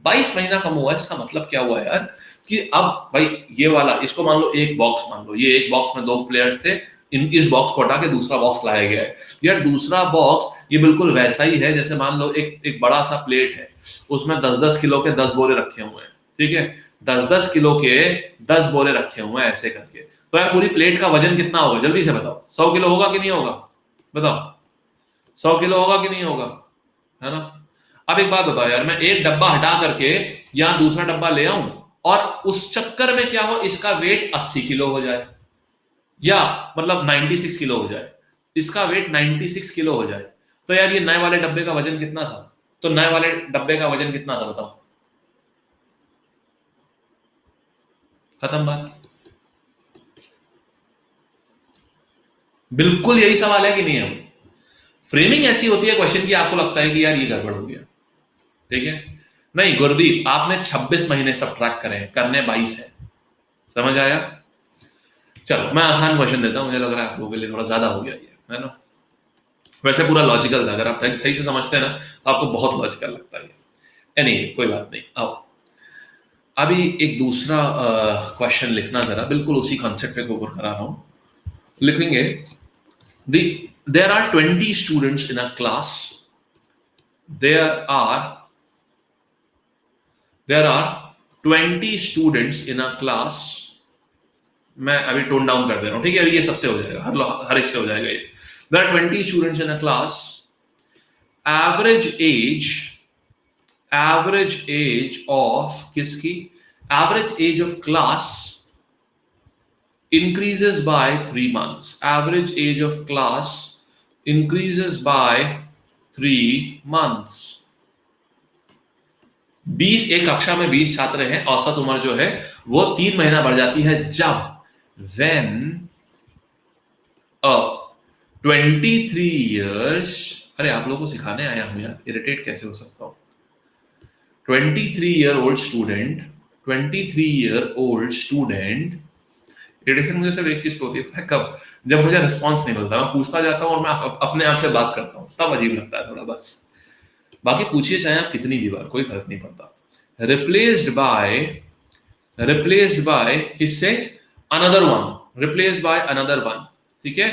22 महीना कम हुआ, इसका मतलब क्या हुआ यार कि अब भाई ये वाला, इसको मान लो एक बॉक्स, मान लो ये एक बॉक्स में 2 प्लेयर्स थे, इस बॉक्स को हटा के दूसरा बॉक्स लाया गया है। यार दूसरा बॉक्स ये बिल्कुल वैसा ही है, जैसे मान लो एक बड़ा सा प्लेट है, उसमें 10-10 किलो के 10 बोरे रखे हुए हैं, ठीक है? 10-10 किलो के 10 बोले रखे हुए हैं ऐसे करके, तो यार पूरी प्लेट का वजन कितना होगा जल्दी से बताओ। 100 किलो होगा कि नहीं होगा, बताओ 100 किलो होगा कि नहीं होगा, है ना। अब एक बात बताओ यार, मैं एक डब्बा हटा करके यहां दूसरा डब्बा ले आऊं और उस चक्कर में क्या हो, इसका वेट 80 किलो हो जाए, या मतलब 96 किलो हो जाए, इसका वेट 96 किलो हो जाए, तो यार ये नए वाले डब्बे का वजन कितना था, तो नए वाले डब्बे का वजन कितना था बताओ। खत्म बात। बिल्कुल यही सवाल है कि नहीं है। फ्रेमिंग ऐसी होती है क्वेश्चन की, आपको लगता है कि यार ये गड़बड़ हो गया, ठीक है। नहीं गुरदीप, आपने 26 महीने सब्ट्रैक्ट करे हैं, करने 22 है, समझ आया। चलो मैं आसान क्वेश्चन देता हूं, मुझे लग रहा है आप लोगों के लिए थोड़ा ज्यादा हो गया ये, है ना। वैसे पूरा लॉजिकल था, अगर आप सही से समझते हैं ना तो आपको बहुत लॉजिकल लगता है। एनीवे कोई बात नहीं। आओ अभी एक दूसरा क्वेश्चन लिखना जरा, बिल्कुल उसी कॉन्सेप्ट पे ऊपर करा रहा हूं। लिखेंगे there are 20 students in a class, there are there are 20 students in a class. मैं अभी टोन डाउन कर दे रहा हूं, ठीक है। अभी ये सबसे हो जाएगा, हर एक से हो जाएगा ये। There are 20 students in a class, average age of किसकी, average age of class increases by 3 months. Average age of class increases by 3 months. 20 एक कक्षा में 20 छात्र हैं, औसत उम्र जो है वो 3 महीना बढ़ जाती है जब when a 23 years, अरे आप लोगों को सिखाने आया हूं यार, इरिटेट कैसे हो सकता हूं। 23-year-old student, 23-year-old student, irritation मुझे सिर्फ एक चीज पे होती है, कब, जब मुझे रिस्पॉन्स नहीं मिलता, मैं पूछता जाता हूं और मैं अपने आप से बात करता हूं, तब अजीब लगता है थोड़ा, बस। बाकी पूछिए चाहे आप कितनी भी बार, कोई फर्क नहीं पड़ता। रिप्लेस्ड बाय किससे, another one, replaced by another one, ठीक है।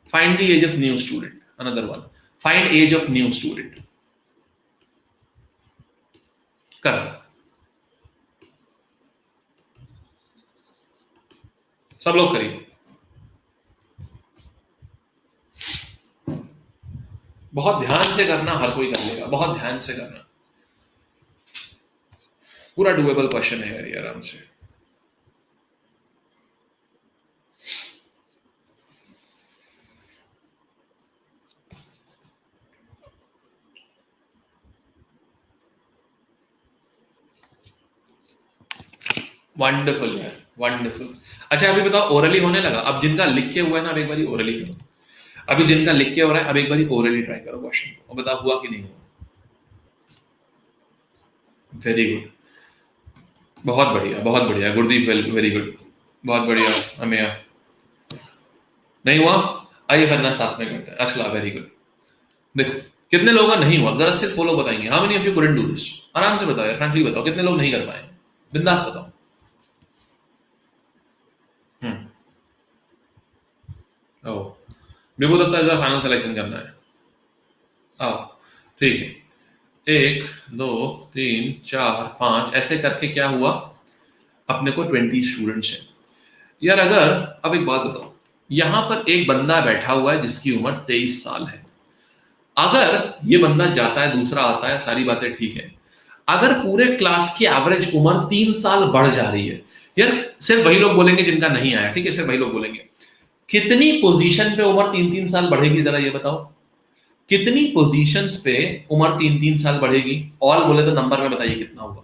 Find the age of new student, another one, find age of new student, कर, सब लोग करिए, बहुत ध्यान से करना, हर कोई कर लेगा, बहुत ध्यान से करना, पूरा डुएबल क्वेश्चन है यार, आराम से। वंडरफुल यार, वंडरफुल। अच्छा अभी बताओ, ओरली होने लगा, अब जिनका लिख के हुआ है ना, अब एक बार ओरली करो। अभी जिनका लिख के हो रहा है, अब एक बार ओरली ट्राई करो क्वेश्चन को, और बताओ हुआ कि नहीं हुआ। वेरी गुड, बहुत बढ़िया गुरदीप, वेरी गुड, बहुत बढ़िया। अमेया नहीं हुआ, आइए करना साथ में करते हैं। असला वेरी गुड। देखो कितने लोगों का नहीं हुआ, जरा सिर्फ वो लोग बताएंगे, how many of you couldn't do this. आराम से बताओ यार, फ्रैंकली बताओ, कितने लोग नहीं कर पाए, बिंदास बताओ। ओ मेरे को लगता है फाइनल सिलेक्शन करना है। आओ ठीक है, 1 2 3 4 5 ऐसे करके क्या हुआ, अपने को 20 स्टूडेंट्स हैं यार। अगर अब एक बात बताओ, यहां पर एक बंदा बैठा हुआ है जिसकी उम्र 23 साल है, अगर ये बंदा जाता है दूसरा आता है, सारी बातें ठीक है, अगर पूरे क्लास की एवरेज उम्र 3 साल बढ़ जा रही है, यार सिर्फ वही लोग बोलेंगे जिनका नहीं आया, ठीक है, सिर्फ वही लोग बोलेंगे। कितनी पोजीशन पे उम्र 3-3 साल बढ़ेगी, जरा ये बताओ, कितनी पोजीशंस पे उम्र 3-3 साल बढ़ेगी, ऑल बोले तो नंबर में बताइए कितना होगा।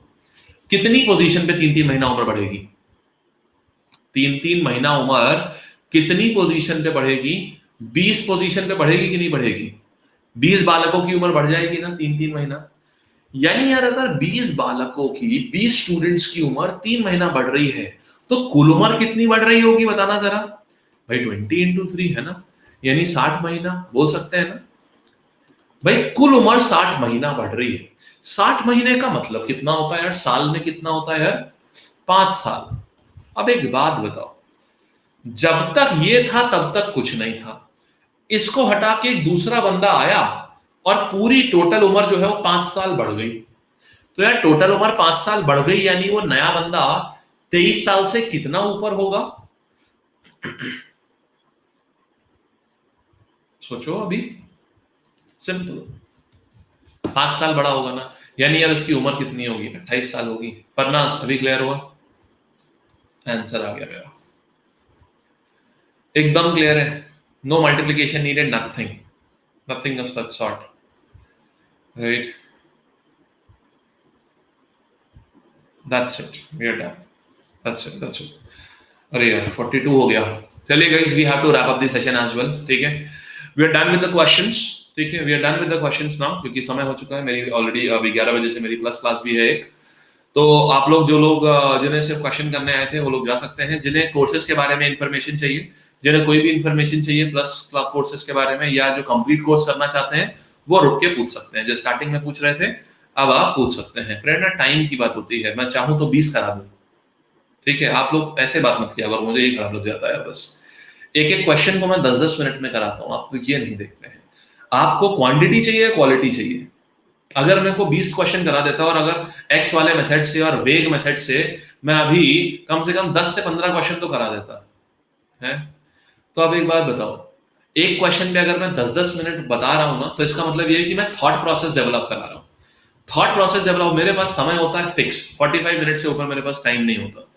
कितनी पोजीशन पे 3-3 महीना उम्र बढ़ेगी, 3-3 महीना उम्र कितनी पोजीशन पे बढ़ेगी, 20 पोजीशन पे बढ़ेगी कि नहीं बढ़ेगी, 20 बालकों की उम्र बढ़ जाएगी ना 3-3 महीना। यानी यार अगर 20 बालकों की, 20 स्टूडेंट्स की उम्र 3 महीना बढ़ रही है, तो कुल उम्र कितनी बढ़ रही होगी बताना जरा भाई। 20 into 3 है ना, यानी 60 महीना बोल सकते हैं ना भाई। कुल उम्र 60 महीना बढ़ रही है, 60 महीने का मतलब कितना होता है यार, साल में कितना होता है यार, 5 साल। अब एक बात बताओ, जब तक ये था तब तक कुछ नहीं था, इसको हटा के एक दूसरा बंदा आया और पूरी टोटल उम्र जो है वो 5 साल बढ़ गई, तो यार टोटल उम्र 5 साल बढ़ गई, यानी वो नया बंदा 23 साल से कितना ऊपर होगा? सोचो अभी, सिंपल, 5 साल बड़ा होगा ना, यानी यार उसकी उम्र कितनी होगी? 28 साल होगी। फरनास अभी क्लियर हुआ? आंसर आ गया मेरा, एकदम क्लियर है। No multiplication needed, nothing, nothing of such sort, right? That's it, we are done, that's it, that's it. अरे यार 42 हो गया। चलिए guys, we have to wrap up the session as well, ठीक है? We are done with the questions, ठीक है? We are done with the questions now, क्योंकि समय हो चुका है मेरी ऑलरेडी, अभी 11 बजे से मेरी प्लस क्लास भी है एक। तो आप लोग जो लोग जिन्हें सिर्फ क्वेश्चन करने आए थे वो लोग जा सकते हैं। जिन्हें कोर्सेज के बारे में इंफॉर्मेशन चाहिए, जिन्हें कोई भी इंफॉर्मेशन चाहिए प्लस कोर्सेज के बारे में, या जो कंप्लीट कोर्स करना चाहते हैं, वो रुक के पूछ सकते हैं। जो स्टार्टिंग में पूछ रहे थे अब आप पूछ सकते हैं। प्रेरणा टाइम की बात होती है, मैं चाहूं तो 20 करा दूं, ठीक है? आप लोग ऐसे बात मत किया अगर, मुझे ये खराब लग जाता है। बस एक एक क्वेश्चन को मैं 10-10 मिनट में कराता हूं, आप तो ये नहीं देखते हैं। आपको क्वांटिटी चाहिए, क्वालिटी चाहिए? अगर मेरे को 20 क्वेश्चन करा देता और अगर एक्स वाले मेथड से और वेग मेथड से मैं अभी कम से कम 10 से 15 क्वेश्चन तो करा देता है। तो अब एक बात बताओ, एक क्वेश्चन पे अगर मैं 10-10 मिनट बता रहा हूं ना, तो इसका मतलब ये है कि मैं थॉट प्रोसेस डेवलप करा रहा हूं। थॉट प्रोसेस डेवलप, मेरे पास समय होता है फिक्स, 45 मिनट से ऊपर मेरे पास टाइम नहीं होता।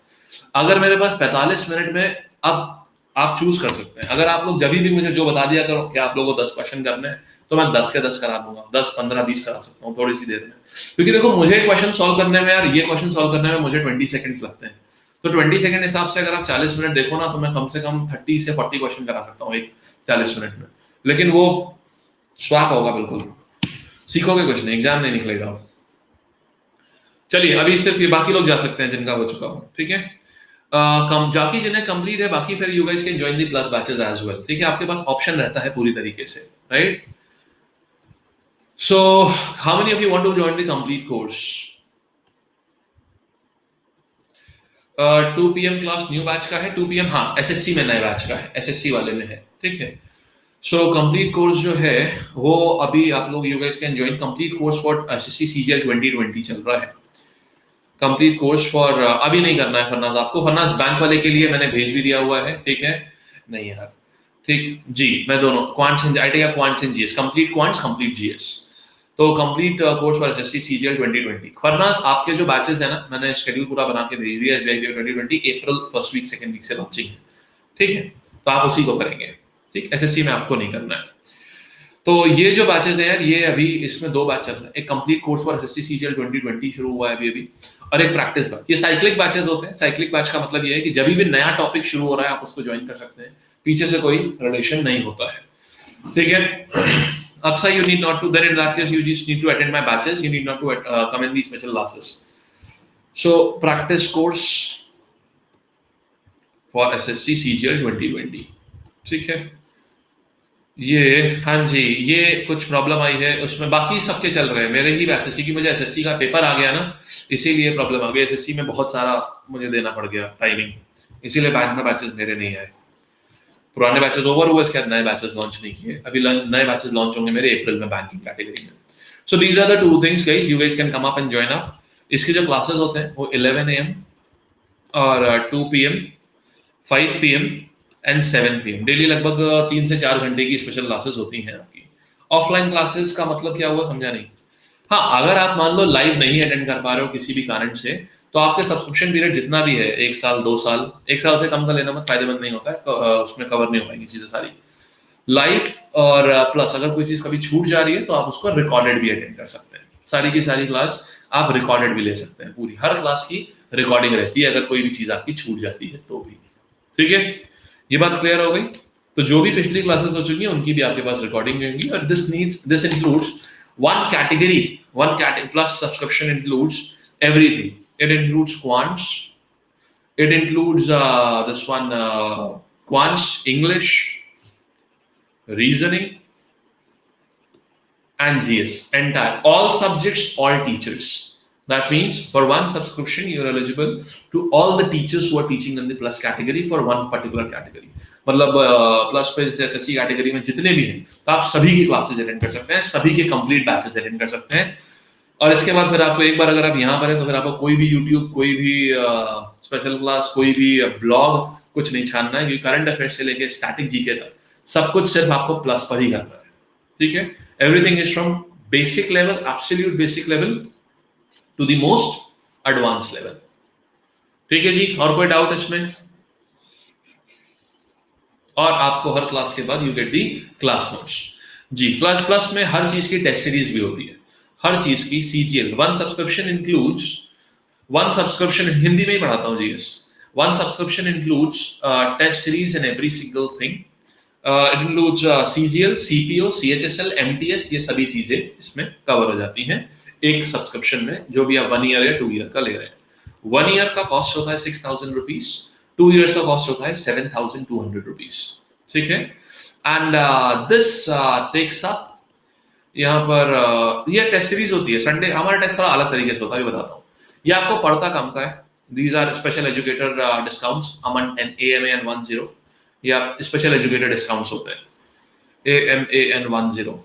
अगर मेरे पास 45 मिनट में, अब आप चूज कर सकते हैं। अगर आप लोग जब भी मुझे जो बता दिया करो कि आप लोगों को 10 क्वेश्चन करने हैं, तो मैं 10 के 10 करा दूंगा, 10, 15, 20 करा सकता हूँ थोड़ी सी देर में। क्योंकि देखो, मुझे क्वेश्चन सॉल्व करने में, यार ये क्वेश्चन सॉल्व करने में मुझे 20 सेकंड्स लगते हैं। तो 20 सेकंड हिसाब से अगर आप 40 मिनट देखो ना, तो मैं कम से कम 30 से 40 क्वेश्चन करा सकता हूँ एक 40 मिनट में। लेकिन वो स्वाप होगा बिल्कुल, सीखोगे कुछ नहीं, एग्जाम नहीं निकलेगा। चलिए अभी सिर्फ ये बाकी लोग जा सकते हैं जिनका हो चुका हो, ठीक है? जाकी जिन्हें कंप्लीट है, बाकी फिर you guys can join the plus batches as well, ठीक है? आपके पास ऑप्शन रहता है पूरी तरीके से, right? So how many of you want to join the complete course? 2 PM class new batch का है, 2 PM, हाँ एसएससी में नए बैच का है, एसएससी वाले में है, ठीक है? सो कंप्लीट कोर्स जो है वो अभी आप लोग, you guys can join complete course for SSC CGL 2020 चल रहा है। कंप्लीट कोर्स फॉर अभी नहीं करना है फरनाज आपको, फरनाज बैंक वाले के लिए मैंने भेज भी दिया हुआ है, ठीक है? नहीं यार, ठीक जी, मैं दोनों क्वांट्स एंड आईटी का quants and GS, complete quants, complete GS. तो complete course for SSC CGL 2020। Farnaz आपके जो बैचेस है ना, मैंने शेड्यूल पूरा बना के भेज दिया, SBI 2020 April first week second week से लॉन्चिंग है, ठीक है? तो आप उसी को करेंगे, ठीक? एसएससी में आपको नहीं करना है। तो ये जो बैचेस है यार, ये अभी इसमें 2 बैच चल रहे हैं। एक complete course for SSC CGL 2020 शुरू हुआ है अभी, और एक प्रैक्टिस बैच। ये साइक्लिक बैचेस होते हैं। साइक्लिक बैच का मतलब ये है कि जब भी नया टॉपिक शुरू हो रहा है आप उसको ज्वाइन कर सकते हैं, पीछे से कोई रिलेशन नहीं होता है, ठीक है? Aksa, you need not to, then in that case you just need to attend my batches, you need not to come in these special classes. So practice course for SSC CGL 2020, ठीक है? ये हाँ जी, ये कुछ problem आई है उसमें, बाकी सबके चल रहे हैं मेरे ही बैचेस, क्योंकि मुझे एसएससी का पेपर आ गया ना, इसीलिए प्रॉब्लम आ गई। एसएससी में बहुत सारा मुझे देना पड़ गया टाइमिंग, इसीलिए बैंक में बैचेस मेरे नहीं आए। पुराने बैचेस ओवर हुए, इसके बाद नए बैचेस लॉन्च नहीं किए। अभी नए बैचेस लॉन्च होंगे मेरे अप्रैल में बैंकिंग कैटेगरी में। So these are the 2 things guys, you guys can come up and join up. इसके जो क्लासेस होते हैं वो 11 AM और 2 PM, 5 PM and 7 PM daily, लगभग 3 से 4 घंटे की स्पेशल क्लासेस होती हैं आपकी। ऑफलाइन क्लासेस का मतलब क्या हुआ, समझा नहीं? हाँ, अगर आप मान लो लाइव नहीं अटेंड कर पा रहे हो किसी भी कारण से, तो आपके सब्सक्रिप्शन पीरियड जितना भी है, 1 साल 2 साल, 1 साल से कम का लेना मत, फायदेमंद नहीं होता है, उसमें कवर नहीं हो पाएंगी चीजें सारी लाइव। और प्लस अगर कोई चीज कभी छूट जा रही है तो आप उसको रिकॉर्डेड भी अटेंड कर सकते हैं। सारी की सारी क्लास आप रिकॉर्डेड भी ले सकते हैं, पूरी हर क्लास की रिकॉर्डिंग रहती है, अगर कोई भी चीज आपकी छूट जाती है तो भी, ठीक है? ये बात क्लियर हो गई? तो जो भी पिछली क्लासेस हो चुकी हैं उनकी भी आपके पास रिकॉर्डिंग होंगी। और this includes one category plus subscription includes everything. It includes quants, it includes this one quants, English, reasoning and GS, entire, all subjects, all teachers. That means for one subscription you are eligible to all the teachers who are teaching in the plus category for one particular category. मतलब plus पे SSC category में जितने भी हैं, तो आप सभी की क्लासेस अटेंड कर सकते हैं, सभी के कंप्लीट बैचेस अटेंड कर सकते हैं। और इसके बाद फिर आपको एक बार अगर आप यहाँ पर हैं तो फिर आपको कोई भी यूट्यूब, कोई भी स्पेशल क्लास, कोई भी ब्लॉग कुछ नहीं छानना है, क्योंकि करंट अफेयर्स से लेके स्टैटिक जीके तक सब कुछ सिर्फ आपको प्लस पर ही करना है, ठीक है। Everything is from basic level, absolute basic level to the most advance level, ठीक है जी। और कोई डाउट इसमें? और आपको हर क्लास के बाद you get the class notes जी। क्लास प्लस में हर चीज की टेस्ट सीरीज भी होती है, हर चीज की CGL। One subscription includes, one subscription Hindi में ही पढ़ाता हूँ GS। One subscription includes test series in every single thing. It includes CGL, CPO, CHSL, MTS, ये सभी चीजें इसमें कवर हो जाती हैं एक सब्सक्रिप्शन में, जो भी आप 1 ईयर या 2 ईयर का ले रहे हैं। 1 ईयर का कॉस्ट होता है 6,000 रुपीज, 2 ईयर्स का कॉस्ट होता है 7,200 रुपीज, ठीक है। एंड दिस टेक्स अप, यहाँ पर ये टेस्ट सीरीज होती है। संडे हमारा टेस्ट थोड़ा अलग तरीके से होता है, ये बताता हूँ। ये आपको पढ़ता कम का है। These are special educator discounts, Aman and AMAN 10, या स्पेशल एजुकेटर डिस्काउंट्स होते हैं AMAN 10।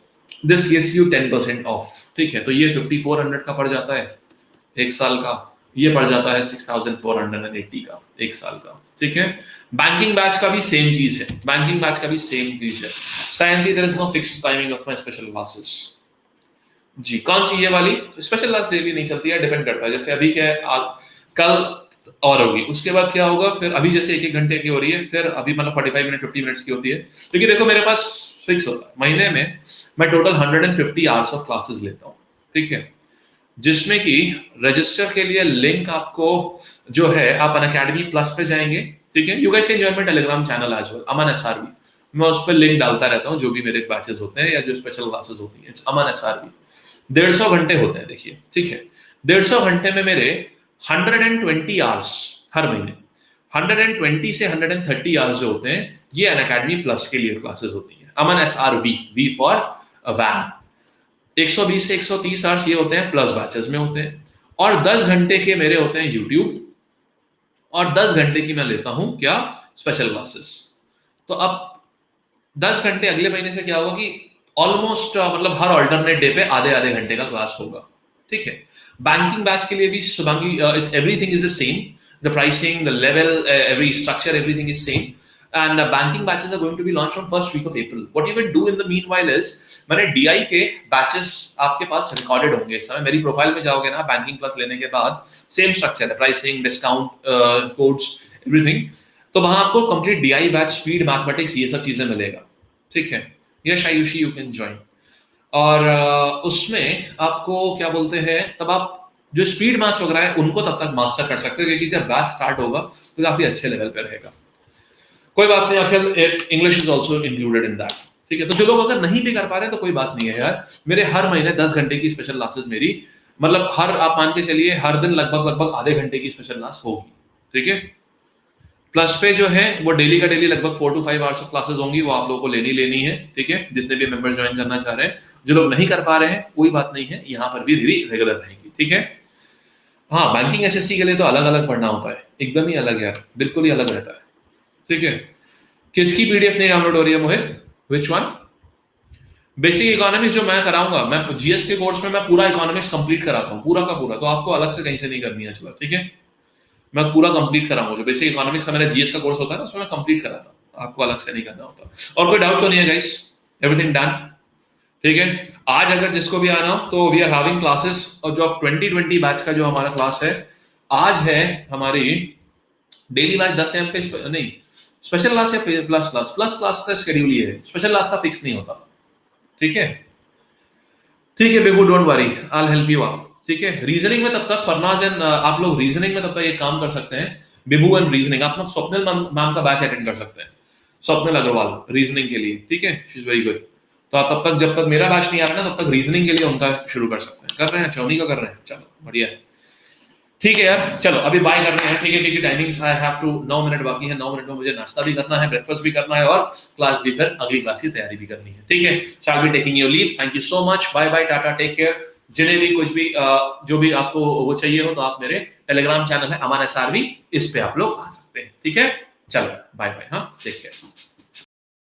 This gives you 10% of, ठीक है। तो ये 5400 का पड़ जाता है एक साल का, ये पड़ जाता है 6480 का एक साल का, ठीक है। बैंकिंग बैच का भी सेम चीज है, बैंकिंग बैच का भी सेम चीज है। Certainly there is no fixed timing of my special classes जी। कौन सी ये वाली स्पेशल क्लास डेली नहीं चलती है, डिपेंड करता है। जैसे अभी क्या है, कल और होगी, उसके बाद क्या होगा, फिर अभी जैसे 1-1 घंटे की हो रही है, फिर अभी मतलब 45 मिनट 50 मिनट्स की होती है, क्योंकि देखो मेरे पास फिक्स होता है महीने में मैं टोटल 150 आवर्स ऑफ क्लासेस लेता हूँ, ठीक है। जिसमें कि रजिस्टर के लिए लिंक आपको जो है, आप अनअकैडमी प्लस पे जाएंगे, ठीक है। You guys can join my Telegram channel as well, Aman SRV। मैं उस पर लिंक डालता रहता हूँ, जो भी मेरे बैचेस होते हैं या जो स्पेशल क्लासेस होती हैं, अमन SRV। 150 घंटे होते हैं, देखिए, ठीक है। 150 घंटे में मेरे 120 आवर्स हर महीने, 120 से 130 आवर्स जो होते हैं, ये अनअकैडमी प्लस के लिए क्लासेस होती हैं। अमन SRV, V फॉर वैन। 120 से 130 आवर्स ये होते हैं प्लस बैचेस में होते हैं, और 10 घंटे के मेरे होते हैं यूट्यूब, और 10 घंटे की मैं लेता हूं क्या, स्पेशल क्लासेस। तो अब 10 घंटे अगले महीने से क्या होगा कि ऑलमोस्ट मतलब हर ऑल्टरनेट डे पे आधे आधे घंटे का क्लास होगा, ठीक है। बैंकिंग बैच के लिए भी Shubhangi, it's everything is the same, the pricing, the level, every structure, everything is same. And banking batches are going to be launch on first week of April. What you can do in the meanwhile is, मैंने DI के batches आपके पास recorded होंगे इस समय। मेरी profile में जाओगे ना, बैंकिंग प्लस लेने के बाद सेम स्ट्रक्चर है, प्राइसिंग, डिस्काउंट, कोड्स, एवरीथिंग। तो वहां आपको complete DI batch, speed, mathematics, ये सब चीजें मिलेगा, ठीक है। यश आयुषी यू कैन ज्वाइन। और उसमें आपको क्या बोलते हैं, तब आप जो स्पीड मैथ्स वगैरह है उनको तब तक मास्टर कर सकते हो, क्योंकि जब बैच स्टार्ट होगा तो काफी अच्छे लेवल पे रहेगा। कोई बात नहीं, Akhil, English is also included in that, ठीक है। तो जो लोग अगर नहीं भी कर पा रहे हैं तो कोई बात नहीं है यार, मेरे हर महीने 10 घंटे की स्पेशल क्लासेस मेरी, मतलब हर, आप मान के चलिए हर दिन लगभग आधे घंटे की स्पेशल क्लास होगी, ठीक है। प्लस पे जो है वो डेली का डेली लगभग 4 to 5 आवर्स ऑफ क्लासेस होंगी, वो आप लोगों को लेनी है, ठीक है। जितने भी मेंबर ज्वाइन करना चाह रहे हैं, जो लोग नहीं कर पा रहे हैं कोई बात नहीं है, यहाँ पर भी रेगुलर रहेंगी, ठीक है। हाँ, बैंकिंग SSC के लिए तो अलग अलग पढ़ना होता है, एकदम ही अलग यार, बिल्कुल ही अलग रहता है, ठीक है। किसकी PDF नहीं डाउनलोड हो रही है Mohit? Which one? Basic economics जो मैं कराऊंगा, मैं GS के कोर्स में मैं पूरा इकोनॉमिक्स कंप्लीट कराता हूँ, पूरा का पूरा, तो आपको अलग से कहीं से नहीं करनी है चला, ठीक है। मैं पूरा कंप्लीट कराऊंगा, जो बेसिक इकोनॉमिक्स का मेरा GS का कोर्स होता है ना, उसमें मैं कंप्लीट कराता हूँ, आपको अलग से नहीं करना होता। और कोई डाउट तो नहीं है गाइस? एवरीथिंग डन, ठीक है। आज अगर जिसको भी आना हो तो वी आर हैविंग क्लासेस, और जो 2020 बैच का जो हमारा क्लास है आज है, हमारी डेली बैच 10 AM पे नहीं, स्पेशल क्लास या प्लस क्लास का शेड्यूल ये है, स्पेशल क्लास का फिक्स नहीं होता, ठीक है। ठीक है बेबू, don't worry, I will help you out, ठीक है। रीजनिंग में तब तक फरनाज एंड आप लोग रीजनिंग में तब तक एक काम कर सकते हैं, बिबू एंड रीजनिंग, आप लोग स्वप्निल मैम का बैच अटेंड कर सकते हैं, स्वप्निल अग्रवाल रीजनिंग के लिए, ठीक है। She is very good. तो आप तब तक, जब तक मेरा बैच नहीं आ रहा ना, तब तक रीजनिंग के लिए उनका शुरू कर सकते हैं। कर रहे हैं, चौनी का कर रहे हैं, चलो बढ़िया है, ठीक है यार। चलो अभी बाय कर रहे हैं, ठीक है, क्योंकि timings I have to, 9 minute बाकी है, 9 मिनट में मुझे नाश्ता भी करना है, ब्रेकफास्ट भी करना है, और क्लास भी, फिर अगली क्लास की तैयारी भी करनी है, ठीक है। Shall be taking your leave, thank you so much, bye bye, tata, take care. जिन्हें भी कुछ भी जो भी आपको वो चाहिए हो, तो आप मेरे टेलीग्राम चैनल है अमन SRV, इस पे आप लोग आ सकते हैं, ठीक है। चलो बाय बाय, हाँ, टेक केयर।